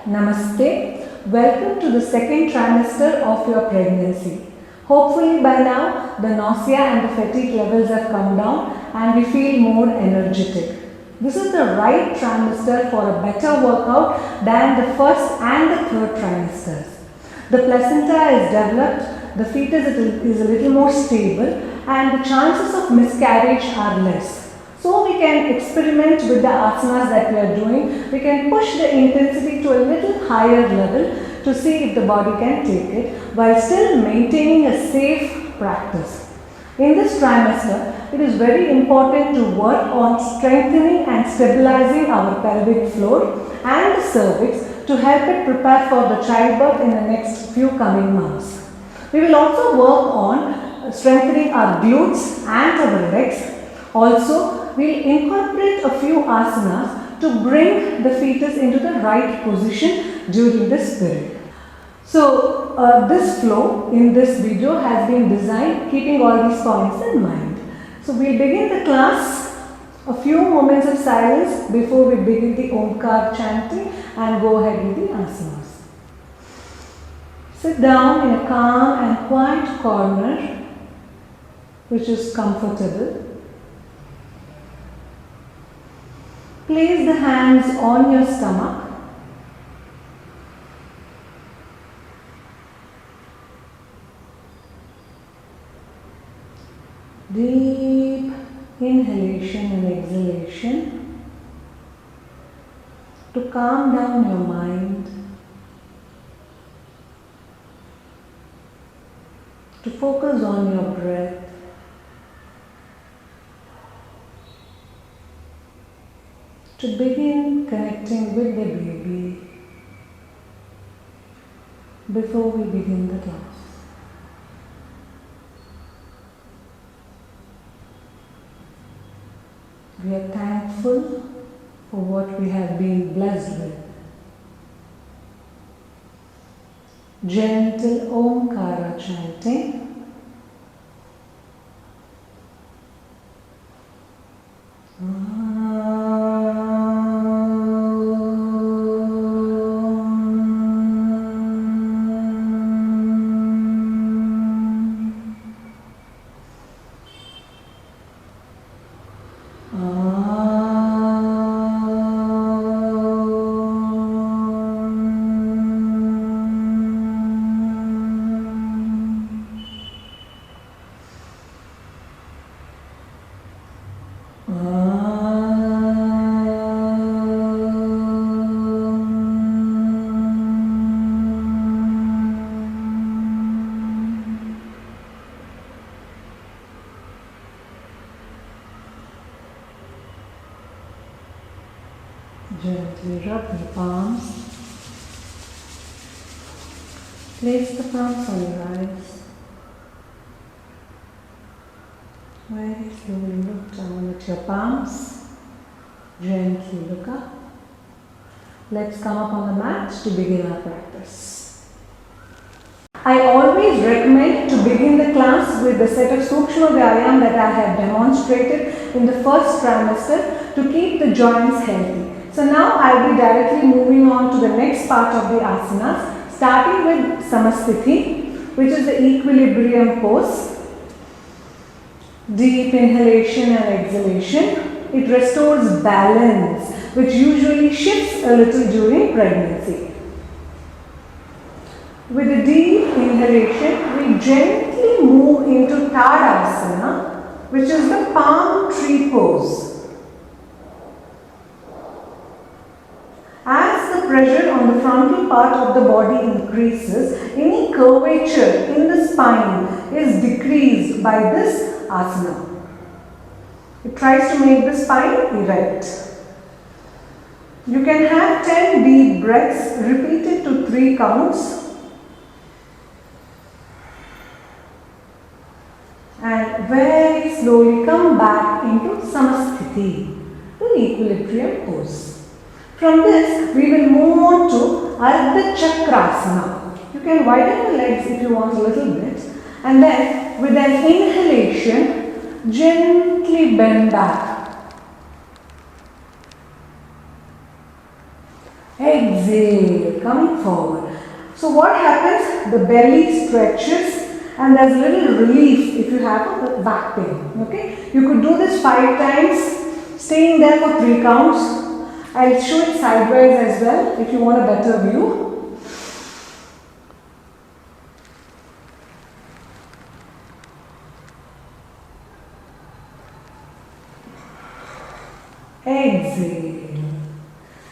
Namaste. Welcome to the second trimester of your pregnancy. Hopefully by now the nausea and the fatigue levels have come down and we feel more energetic. This is the right trimester for a better workout than the first and the third trimesters. The placenta is developed, the fetus is a little more stable and the chances of miscarriage are less. So we can experiment with the asanas that we are doing. We can push the intensity to a little higher level to see if the body can take it while still maintaining a safe practice. In this trimester, it is very important to work on strengthening and stabilizing our pelvic floor and the cervix to help it prepare for the childbirth in the next few coming months. We will also work on strengthening our glutes and our legs. Also, we will incorporate a few asanas to bring the fetus into the right position during this period. So, this flow in this video has been designed keeping all these points in mind. So, we will begin the class. A few moments of silence before we begin the Omkar chanting and go ahead with the asanas. Sit down in a calm and quiet corner which is comfortable. Place the hands on your stomach. Deep inhalation and exhalation to calm down your mind, to focus on your breath. To begin connecting with the baby before we begin the class. We are thankful for what we have been blessed with. Gentle Omkara chanting. Gently rub your palms. Place the palms on your eyes. Very slowly look down at your palms. Gently look up. Let's come up on the mat to begin our practice. I always recommend to begin the class with the set of Sukshma Vyayam that I have demonstrated in the first trimester to keep the joints healthy. So now I will be directly moving on to the next part of the asanas, starting with Samasthiti, which is the equilibrium pose. Deep inhalation and exhalation. It restores balance, which usually shifts a little during pregnancy. With a deep inhalation, we gently move into Tadasana, which is the palm tree pose. As the pressure on the frontal part of the body increases, any curvature in the spine is decreased by this asana. It tries to make the spine erect. You can have 10 deep breaths repeated to 3 counts. And very slowly come back into Samasthiti, the equilibrium pose. From this, we will move on to Ardha Chakrasana. You can widen the legs if you want a little bit. And then, with an inhalation, gently bend back. Exhale. coming forward. So what happens? The belly stretches and there's a little relief if you have a back pain. Okay? You could do this 5 times, staying there for 3 counts. I'll show it sideways as well if you want a better view. Exhale.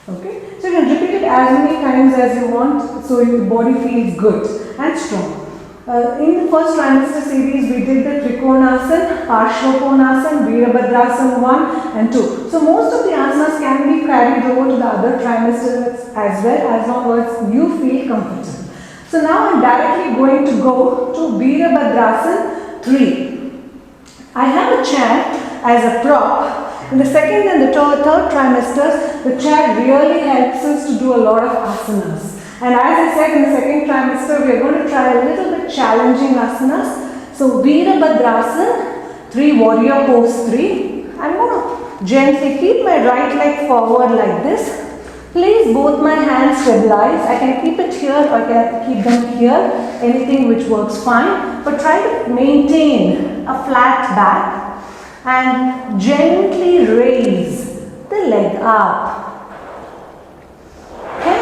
Okay, so you can repeat it as many times as you want so your body feels good and strong. In the first trimester series, we did the Trikonasana, Parshvakonasana, Virabhadrasana 1 and 2. So most of the asanas can be carried over to the other trimesters as well, as long as you feel comfortable. So now I am directly going to go to Virabhadrasana 3. I have a chair as a prop. In the second and the third trimesters, the chair really helps us to do a lot of asanas. And as I said, in the second trimester, we are going to try a little bit challenging asanas. So Virabhadrasana 3, warrior pose 3. I'm going to gently keep my right leg forward like this. Place both my hands stabilized. I can keep it here or I can keep them here. Anything which works fine. But try to maintain a flat back. And gently raise the leg up. Okay?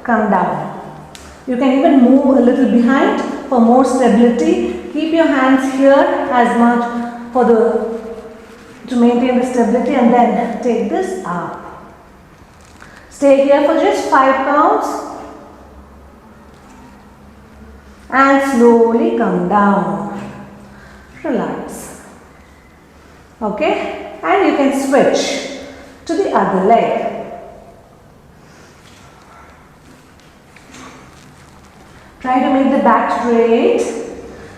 Come down. You can even move a little behind for more stability. Keep your hands here as much to maintain the stability, and then take this up. Stay here for just 5 counts. And slowly come down. Relax. Okay, and you can switch to the other leg. Try to make the back straight.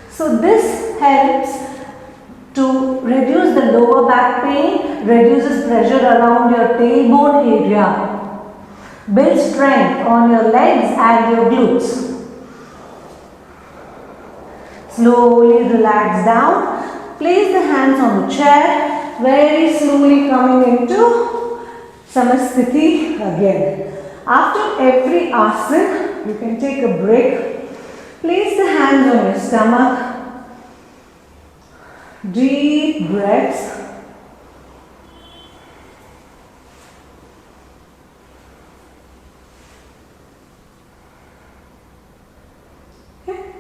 So this helps to reduce the lower back pain, reduces pressure around your tailbone area, build strength on your legs and your glutes. Slowly relax down. Place the hands on the chair. Very slowly coming into Samasthiti again. After every asana, you can take a break. Place the hands on your stomach. Deep breaths.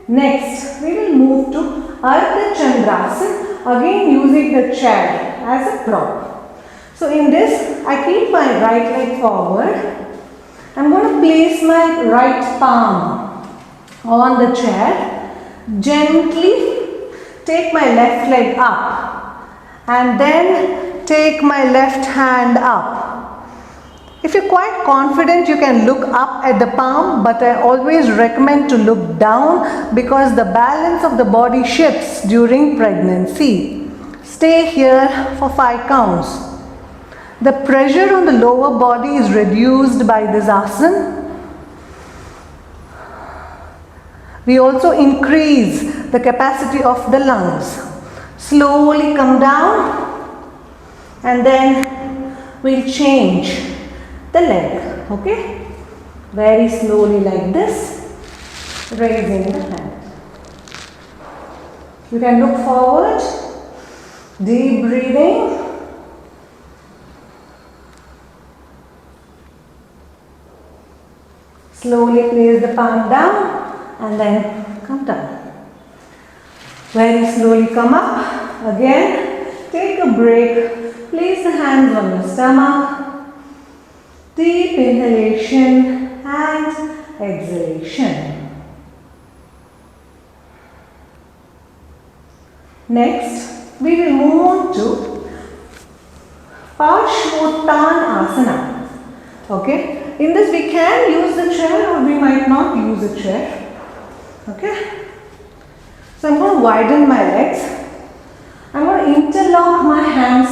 Next, we will move to Ardha Chandrasana, again using the chair as a prop. So in this, I keep my right leg forward. I'm going to place my right palm on the chair. Gently take my left leg up and then take my left hand up. If you're quite confident, you can look up at the palm, but I always recommend to look down because the balance of the body shifts during pregnancy. Stay here for 5 counts. The pressure on the lower body is reduced by this asana. We also increase the capacity of the lungs. Slowly come down and then we'll change the leg, okay? Very slowly like this, raising the hand. You can look forward, deep breathing. Slowly place the palm down and then come down. Very slowly come up, again, take a break, place the hands on your stomach. Deep inhalation and exhalation. Next, we will move on to Parshvottanasana. Okay, in this we can use the chair or we might not use a chair. Okay, so I'm going to widen my legs. I'm going to interlock my hands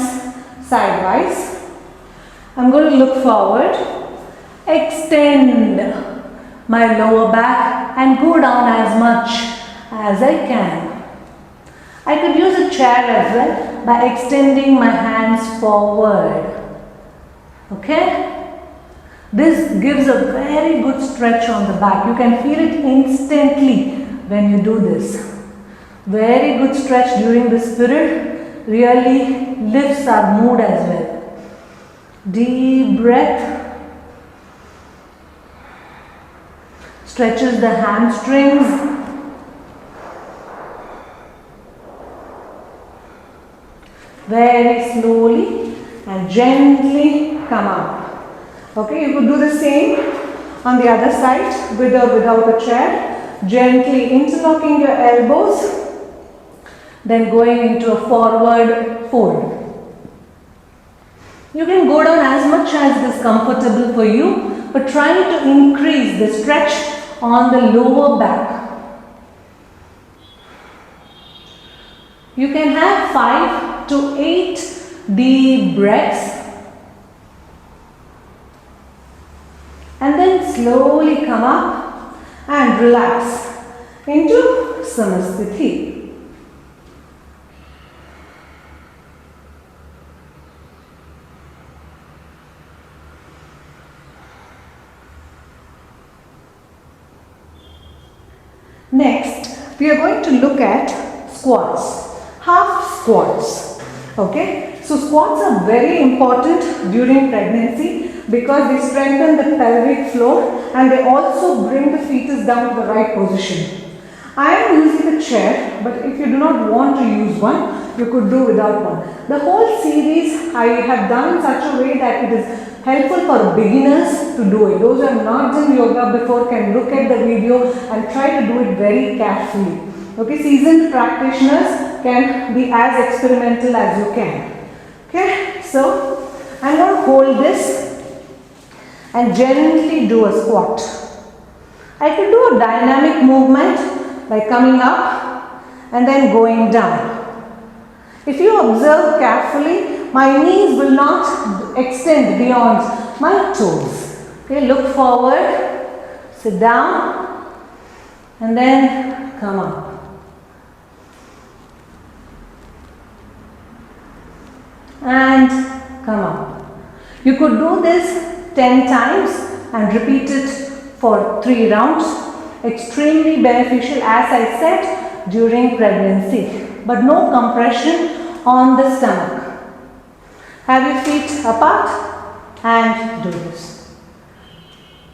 sidewise. I'm going to look forward, extend my lower back and go down as much as I can. I could use a chair as well by extending my hands forward. Okay? This gives a very good stretch on the back. You can feel it instantly when you do this. Very good stretch during this period really lifts our mood as well. Deep breath. Stretches the hamstrings. Very slowly and gently come up. Okay, you could do the same on the other side with or without a chair. Gently interlocking your elbows. Then going into a forward fold. You can go down as much as is comfortable for you, but try to increase the stretch on the lower back. You can have 5 to 8 deep breaths and then slowly come up and relax into Samasthiti. Next, we are going to look at squats, half squats. Okay, so squats are very important during pregnancy because they strengthen the pelvic floor and they also bring the fetus down to the right position. I am using a chair, but if you do not want to use one, you could do without one. The whole series I have done in such a way that it is helpful for beginners to do it. Those who have not done yoga before can look at the video and try to do it very carefully. Okay, seasoned practitioners can be as experimental as you can. Okay, so I'm going to hold this and gently do a squat. I could do a dynamic movement by coming up and then going down. If you observe carefully, my knees will not extend beyond my toes. Okay, look forward, sit down, and then come up. And come up. You could do this 10 times and repeat it for 3 rounds. Extremely beneficial, as I said, during pregnancy. But no compression on the stomach. Have your feet apart and do this.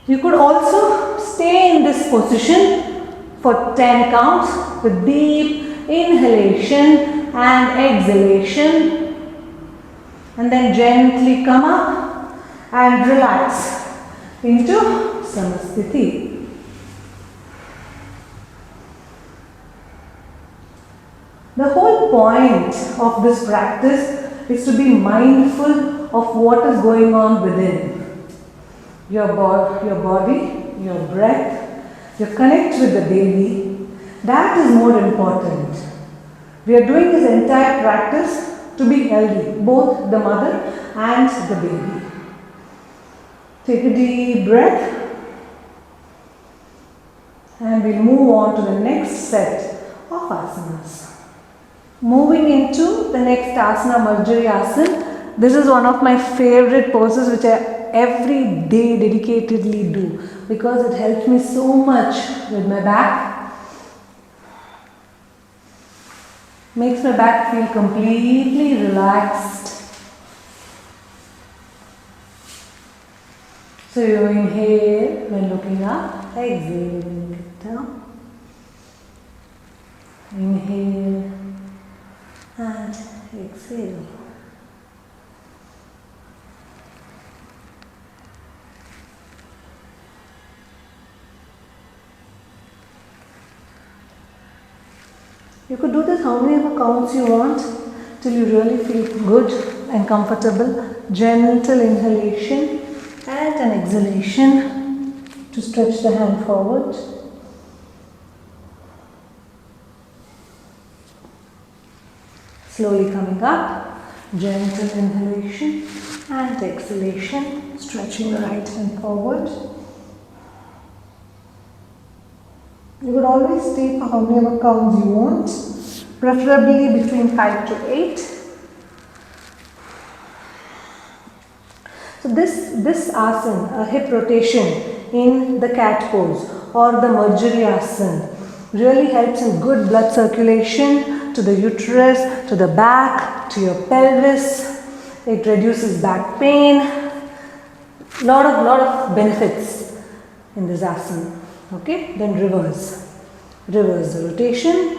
You could also stay in this position for 10 counts with deep inhalation and exhalation. And then gently come up and relax into Samasthiti. The whole point of this practice is to be mindful of what is going on within. Your body, your breath, your connect with the baby. That is more important. We are doing this entire practice to be healthy, both the mother and the baby. Take a deep breath and we'll move on to the next set of asanas. Moving into the next asana, Marjari Asana. This is one of my favorite poses which I every day dedicatedly do because it helps me so much with my back. Makes my back feel completely relaxed. So you inhale when looking up, exhale when looking down. Inhale and exhale. You could do this how many ever counts you want till you really feel good and comfortable. Gentle inhalation and an exhalation to stretch the hand forward. Slowly coming up, gentle inhalation and exhalation, stretching the right hand forward. You would always stay for how many ever counts you want, preferably between 5 to 8. So this asana, a hip rotation in the cat pose or the Marjariasana, really helps in good blood circulation to the uterus, to the back, to your pelvis. It reduces back pain. Lot of benefits in this asana. Okay, then reverse the rotation.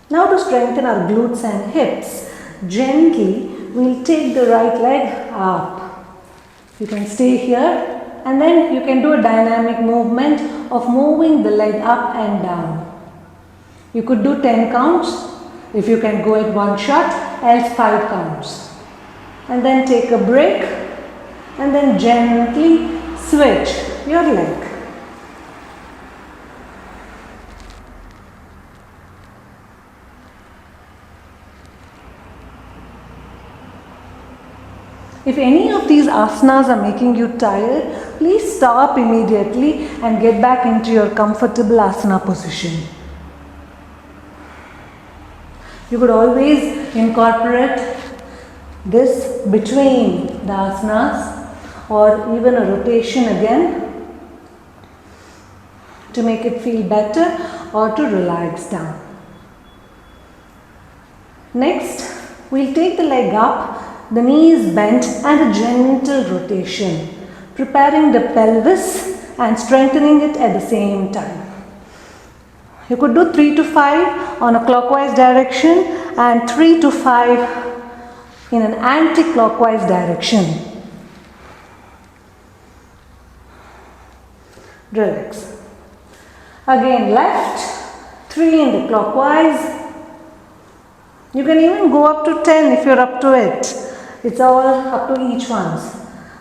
Now to strengthen our glutes and hips, gently we'll take the right leg up. You can stay here and then you can do a dynamic movement of moving the leg up and down. You could do 10 counts if you can go at one shot, else 5 counts. And then take a break and then gently switch your leg. If any of these asanas are making you tired, please stop immediately and get back into your comfortable asana position. You could always incorporate this between the asanas or even a rotation again to make it feel better or to relax down. Next, we'll take the leg up, the knee is bent and a gentle rotation, preparing the pelvis and strengthening it at the same time. You could do 3 to 5 on a clockwise direction and 3 to 5 in an anti-clockwise direction. Relax. Again left, 3 in the clockwise. You can even go up to 10 if you're up to it. It's all up to each one's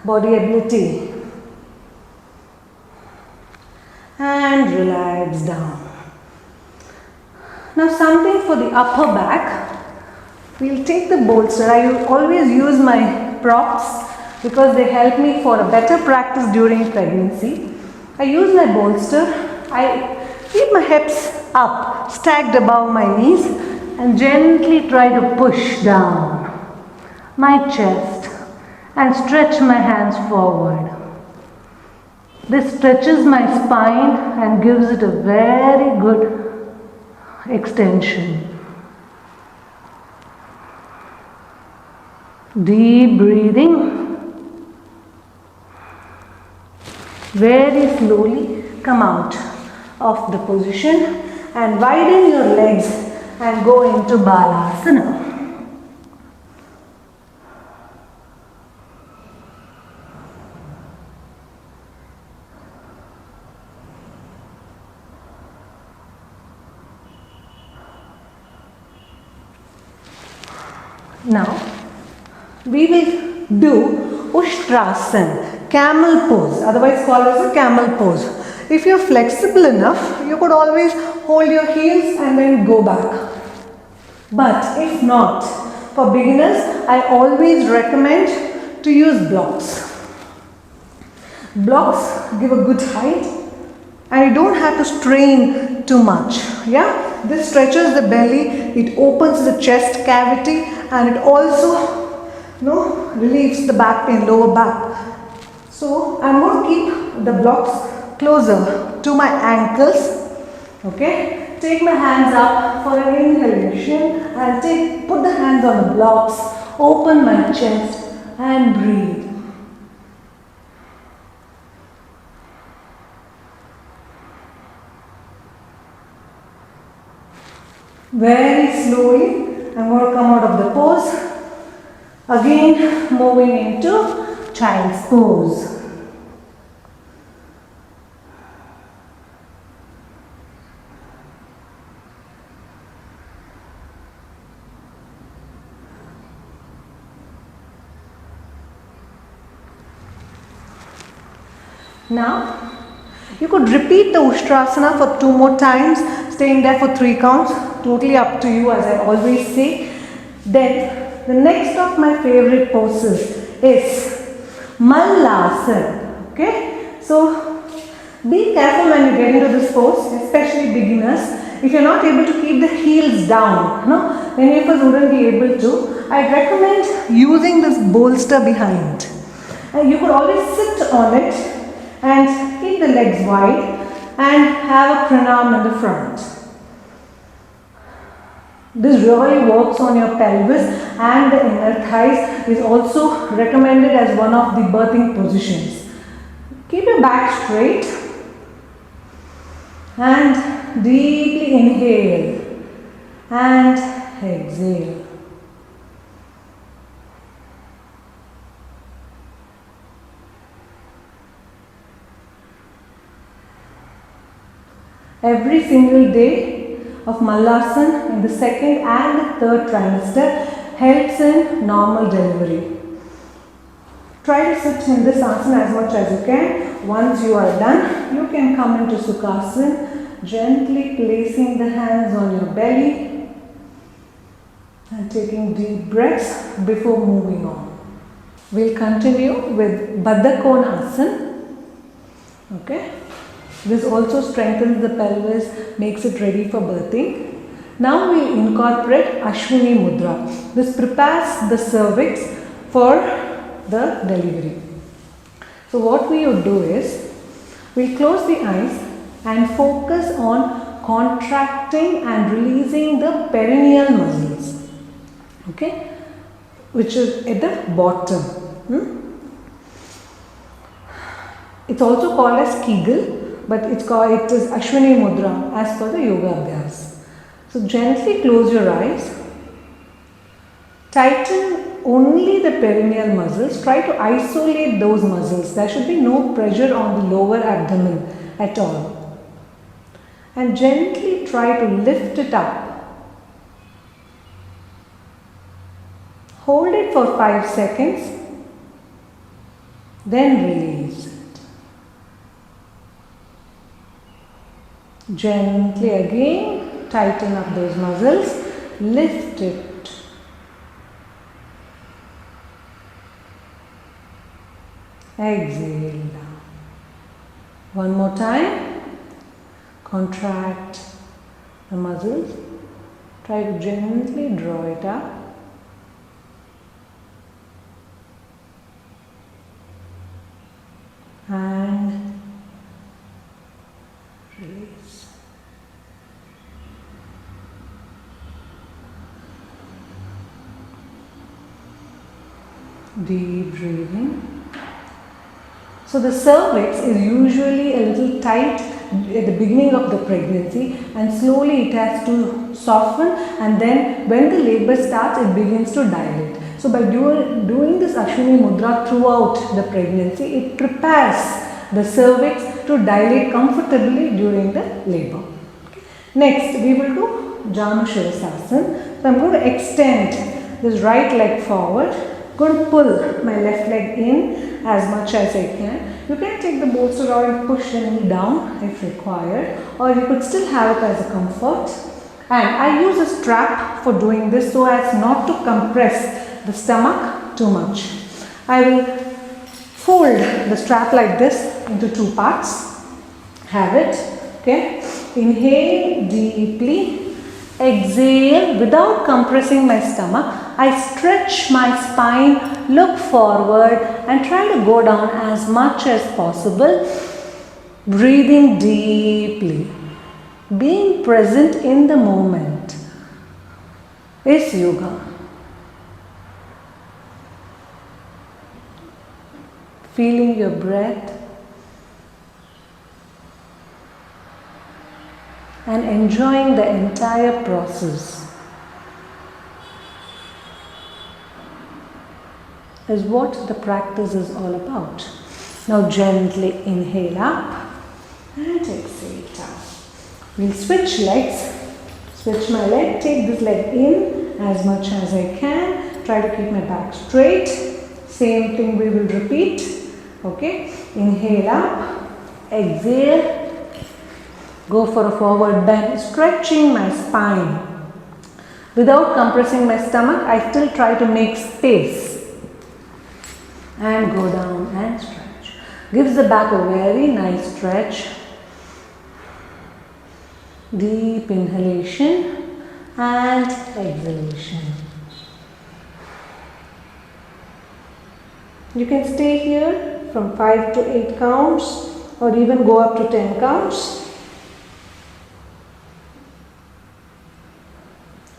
body ability. And relax down. Now something for the upper back. We'll take the bolster. I always use my props because they help me for a better practice during pregnancy. I use my bolster. I keep my hips up, stacked above my knees and gently try to push down my chest and stretch my hands forward. This stretches my spine and gives it a very good extension. Deep breathing. Very slowly come out of the position and widen your legs and go into Balasana. Now, we will do Ushtrasana, camel pose, otherwise called as a camel pose. If you are flexible enough, you could always hold your heels and then go back. But if not, for beginners, I always recommend to use blocks. Blocks give a good height and you don't have to strain too much. Yeah, this stretches the belly, it opens the chest cavity and it also relieves the back pain, lower back. So I'm going to keep the blocks closer to my ankles. Okay, take my hands up for an inhalation and put the hands on the blocks, open my chest and breathe. Very slowly I'm going to come out of the pose. Again moving into child's pose. Now you could repeat the Ushtrasana for 2 more times, staying there for 3 counts, totally up to you as I always say. Then the next of my favorite poses is Mallasana. Okay, so Be careful when you get into this pose, especially beginners. If you're not able to keep the heels down, no, many of us wouldn't be able to. I'd recommend using this bolster behind. You could always sit on it and keep the legs wide and have a pranam in the front. This really works on your pelvis and the inner thighs. Is also recommended as one of the birthing positions. Keep your back straight and deeply inhale and exhale. Every single day of Mallasana in the second and the third trimester helps in normal delivery. Try to sit in this asana as much as you can. Once you are done, you can come into Sukhasana, gently placing the hands on your belly and taking deep breaths before moving on. We'll continue with Baddha Konasana. Okay. This also strengthens the pelvis, makes it ready for birthing. Now we incorporate Ashwini Mudra. This prepares the cervix for the delivery. So what we would do is, we'll close the eyes and focus on contracting and releasing the perineal muscles, okay, which is at the bottom. It's also called as Kegel, but it is Ashwini Mudra as per the Yoga Abhyas. So gently close your eyes, tighten only the perineal muscles, try to isolate those muscles. There should be no pressure on the lower abdomen at all. And gently try to lift it up. Hold it for 5 seconds, then release it. Gently again tighten up those muscles, lift it. Exhale down. One more time. Contract the muscles. Try to gently draw it up. And release. Deep breathing. So the cervix is usually a little tight at the beginning of the pregnancy, and slowly it has to soften, and then when the labor starts it begins to dilate. So by doing this Ashwini Mudra throughout the pregnancy, it prepares the cervix to dilate comfortably during the labor. Next we will do Janu Shirasasana. So I am going to extend this right leg forward. Going to pull my left leg in as much as I can. You can take the bolster or and push the knee down if required, or you could still have it as a comfort. And I use a strap for doing this so as not to compress the stomach too much. I will fold the strap like this into 2 parts. Have it. Okay. Inhale deeply. Exhale without compressing my stomach. I stretch my spine, look forward and try to go down as much as possible. Breathing deeply. Being present in the moment is yoga. Feeling your breath and enjoying the entire process is what the practice is all about. Now gently inhale up and exhale down. We'll switch legs. Switch my leg, take this leg in as much as I can. Try to keep my back straight. Same thing we will repeat. Okay, inhale up, exhale. Go for a forward bend, stretching my spine. Without compressing my stomach, I still try to make space. And go down and stretch. Gives the back a very nice stretch. Deep inhalation and exhalation. You can stay here from 5 to 8 counts or even go up to 10 counts.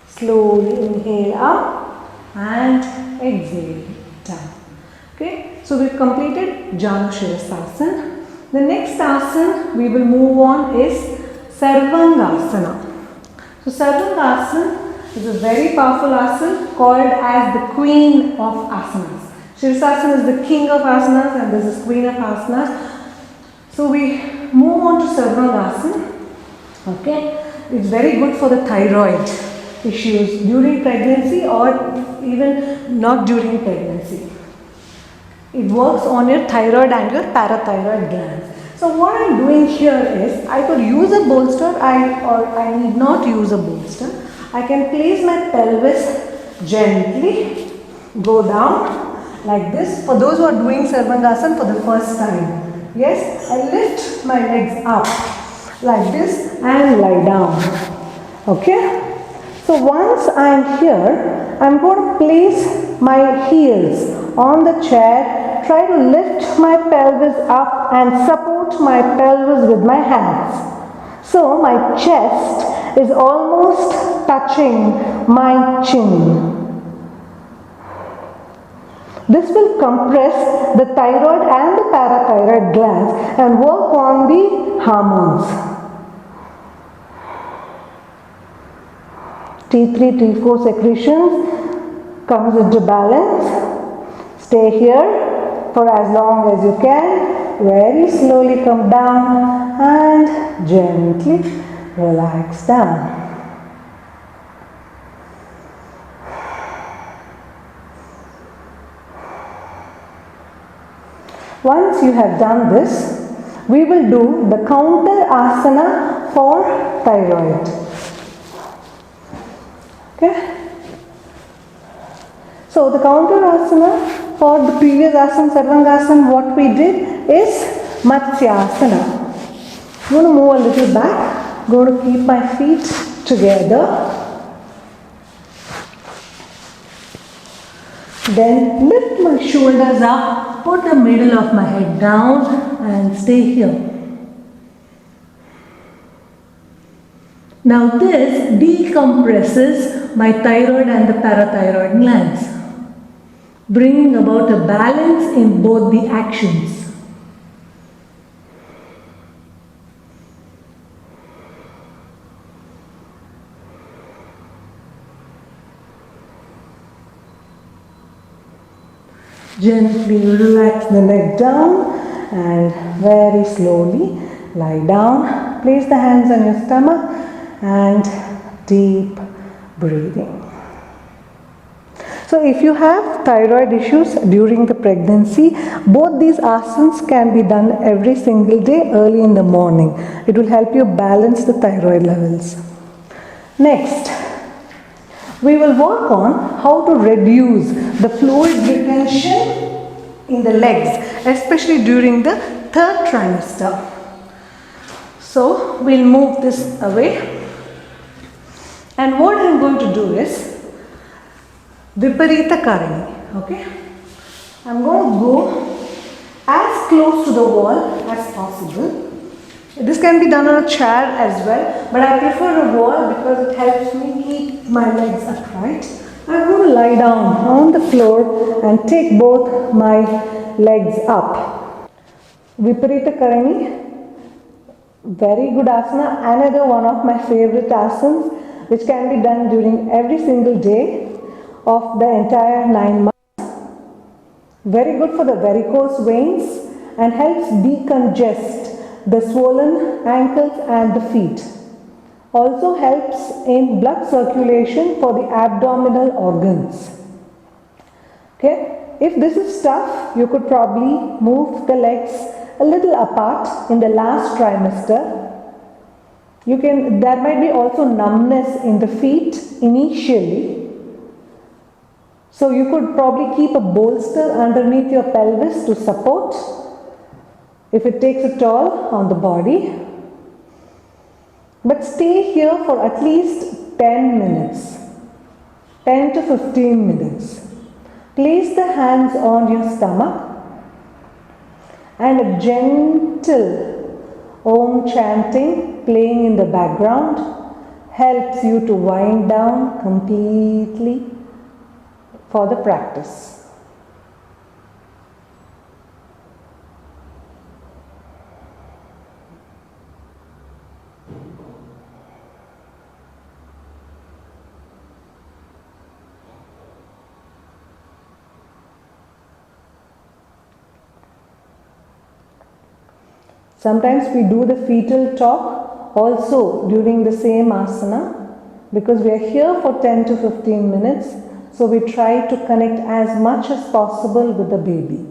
Slowly inhale up and exhale down. Okay, so we've completed Janu Shirasasana. The next asana we will move on is Sarvangasana. So Sarvangasana is a very powerful asana called as the queen of asanas. Shirasasana is the king of asanas and this is queen of asanas. So we move on to Sarvangasana. Okay, it's very good for the thyroid issues during pregnancy or even not during pregnancy. It works on your thyroid and your parathyroid glands. So what I'm doing here is, I could use a bolster or I need not use a bolster. I can place my pelvis gently, go down like this. For those who are doing Sarvangasana for the first time, yes, I lift my legs up like this and lie down. Okay. So once I'm here, I'm going to place my heels on the chair. Try to lift my pelvis up and support my pelvis with my hands. So my chest is almost touching my chin. This will compress the thyroid and the parathyroid glands and work on the hormones. T3, T4 secretions comes into balance. Stay here for as long as you can. Very slowly come down and gently relax down. Once you have done this, we will do the counter asana for thyroid. Okay. So the counter asana for the previous asana, Sarvangasana, what we did is Matsyasana. I'm going to move a little back. I'm going to keep my feet together. Then lift my shoulders up, put the middle of my head down and stay here. Now this decompresses my thyroid and the parathyroid glands, bringing about a balance in both the actions. Gently relax the neck down and very slowly lie down. Place the hands on your stomach and deep breathing. So if you have thyroid issues during the pregnancy, both these asanas can be done every single day early in the morning. It will help you balance the thyroid levels. Next, we will work on how to reduce the fluid retention in the legs, especially during the third trimester. So we'll move this away. And what I'm going to do is Viparita Karini. Okay? I'm going to go as close to the wall as possible. This can be done on a chair as well, but I prefer a wall because it helps me keep my legs upright. I'm going to lie down on the floor and take both my legs up. Viparita Karini, very good asana, another one of my favorite asanas, which can be done during every single day of the entire 9 months. Very good for the varicose veins and helps decongest the swollen ankles and the feet. Also helps in blood circulation for the abdominal organs. Okay, if this is tough, you could probably move the legs a little apart in the last trimester. There might be also numbness in the feet initially. So you could probably keep a bolster underneath your pelvis to support. if it takes a toll on the body. But stay here for at least 10 minutes, 10 to 15 minutes. Place the hands on your stomach and a gentle Om chanting playing in the background helps you to wind down completely for the practice. Sometimes we do the fetal talk also during the same asana because we are here for 10 to 15 minutes. So we try to connect as much as possible with the baby.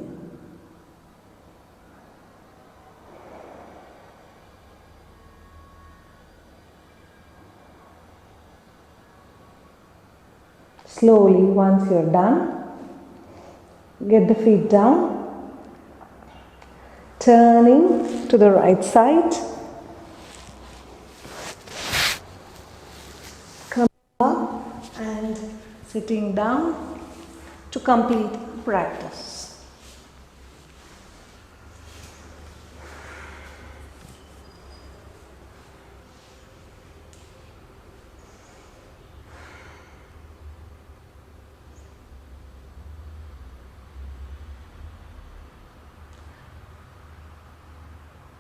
Slowly, once you're done, get the feet down. Turning to the right side, come up and sitting down to complete practice.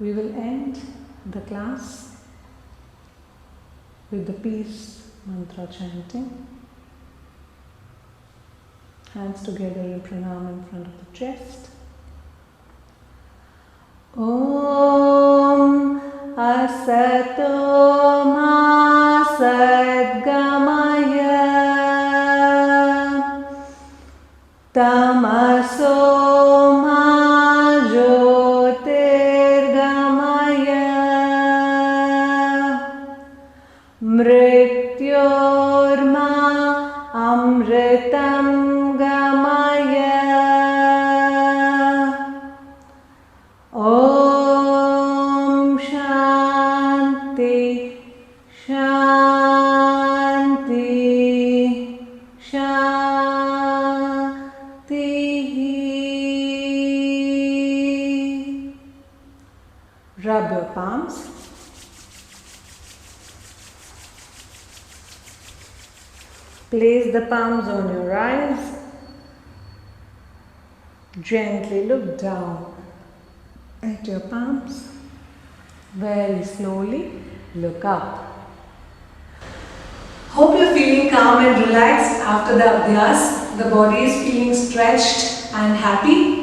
We will end the class with the peace mantra chanting. Hands together in pranam in front of the chest. Om Asato Ma Sadgamaya Tamaso Ma Jyotirgamaya Mrityorma Amritam Gamaya Om Shanti Shanti Shanti. Rub your palms. Place the palms on your eyes. Gently look down at your palms. Very slowly look up. Hope you're feeling calm and relaxed after the abhyas. The body is feeling stretched and happy.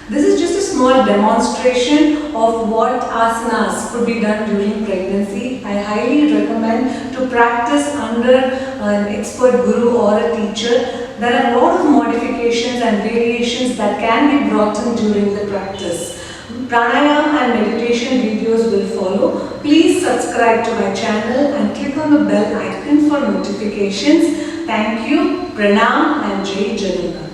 This is just a small demonstration of what asanas could be done during pregnancy. I highly recommend to practice under an expert guru or a teacher. There are a lot of modifications and variations that can be brought in during the practice. Pranayam and meditation videos will follow. Please subscribe to my channel and click on the bell icon for notifications. Thank you. Pranam and Jai Jagannath.